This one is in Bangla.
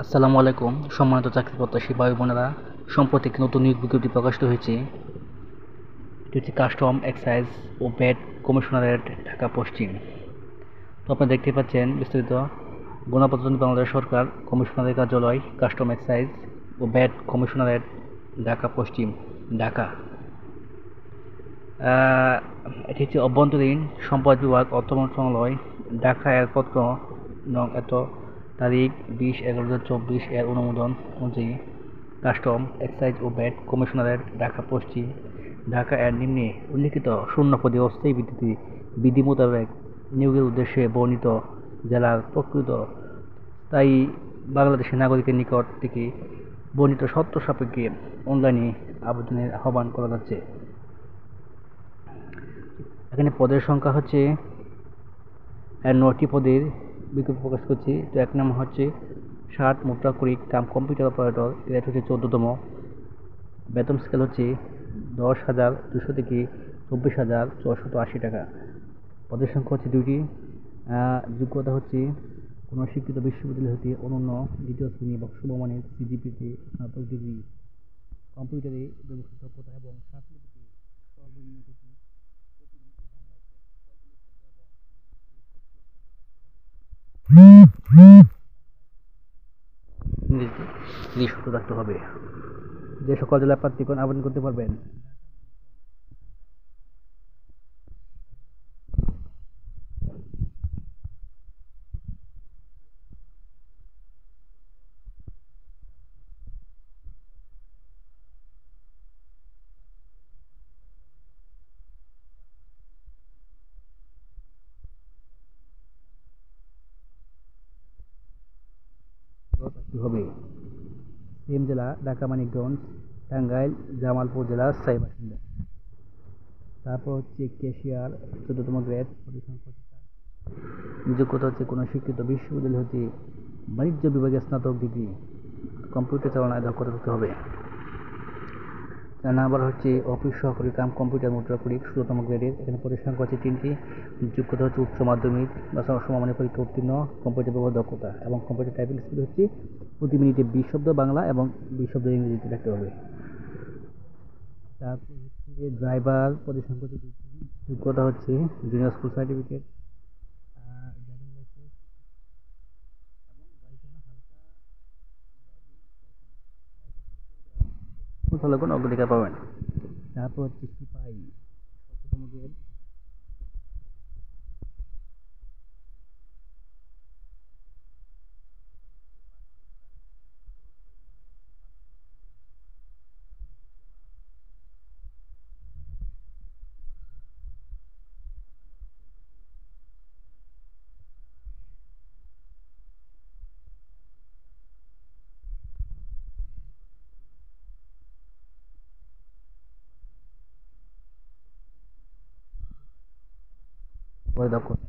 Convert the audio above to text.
আসসালামু আলাইকুম সম্মানিত চাকরি প্রত্যাশী ভাই বোনেরা। সম্প্রতি একটি নতুন নিয়োগ বিজ্ঞপ্তি প্রকাশিত হয়েছে। এটি হচ্ছে কাস্টম এক্সাইজ ও ভ্যাট কমিশনারেট, ঢাকা পশ্চিম। তো আপনারা দেখতে পাচ্ছেন বিস্তারিত গণপ্রজাতন্ত্রী বাংলাদেশ সরকার কমিশনারের কার্যালয়, কাস্টম এক্সাইজ ও ভ্যাট কমিশনারেট, ঢাকা পশ্চিম, ঢাকা। এটি হচ্ছে অভ্যন্তরীণ সম্পদ বিভাগ, অর্থ মন্ত্রণালয়, ঢাকা এয়ারপত্র নং এত, তারিখ 20/11/2024 এর অনুমোদন অনুযায়ী কাস্টম এক্সাইজ ও ভ্যাট কমিশনারেট, ঢাকা পশ্চিম, ঢাকা এর নিম্নে উল্লিখিত শূন্য পদে অস্থায়ী ভিত্তিতে বিধি মোতাবেক নিয়োগের উদ্দেশ্যে বর্ণিত জেলার প্রকৃত স্থায়ী বাংলাদেশি নাগরিকের নিকট থেকে বর্ণিত শর্ত সাপেক্ষে অনলাইনে আবেদনের আহ্বান করা যাচ্ছে। এখানে পদের সংখ্যা হচ্ছে 9টি পদের বিজ্ঞপ্তি প্রকাশ করছি। তো 1 নম্বর হচ্ছে 60 মুদ্রাক্ষরিক কাম কম্পিউটার অপারেটর, গ্রেড হচ্ছে 14তম, বেতন স্কেল হচ্ছে 10,200 থেকে 24,480 টাকা। পদের সংখ্যা হচ্ছে 2টি। যোগ্যতা হচ্ছে কোনো স্বীকৃত বিশ্ববিদ্যালয় হতে অনন্য দ্বিতীয় শ্রেণী বা সমমানের সিজিপিতে স্নাতক ডিগ্রি, কম্পিউটারে ব্যবসায়িক দক্ষতা এবং সার্টিফিকেটে সর্বনিম্ন গতি ইংরেজিতে লিখিত রাখতে হবে। যে সকল জেলার প্রার্থীগণ আবেদন করতে পারবেন: থাকতে হবে। সেম জেলা ঢাকা, মানিকগঞ্জ, টাঙ্গাইল, জামালপুর জেলার স্থায়ী বাসিন্দা। তারপর হচ্ছে ক্যাশিয়ার, 14তম গ্রেড, যোগ্যতা হচ্ছে কোনো স্বীকৃত বিশ্ববিদ্যালয় হতে বাণিজ্য বিভাগে স্নাতক ডিগ্রি, কম্পিউটার চালনায় দক্ষতা থাকতে হবে। 4 নাম্বার হচ্ছে অফিস সহকারী কাম কম্পিউটার মুদ্রাক্ষরিক, 16তম গ্রেডের। এখানে পদের সংখ্যা হচ্ছে 3টি। যোগ্যতা হচ্ছে উচ্চ মাধ্যমিক বা সমমানের পরীক্ষা উত্তীর্ণ, কম্পিউটার ব্যবহার দক্ষতা এবং কম্পিউটার টাইপিং স্পিড হচ্ছে প্রতি মিনিটে 20 শব্দ বাংলা এবং 20 শব্দ ইংরেজিতে লিখতে হবে। তারপর হচ্ছে ড্রাইভার, পদের সংখ্যা হচ্ছে 2টি। যোগ্যতা হচ্ছে junior school certificate, driving licence এবং গাড়ি চালানো হালকা চালকগণ অগ্রাধিকার পাবেন। তারপর হচ্ছে সিপাহী, 17তম গ্রেড। দক্ষতা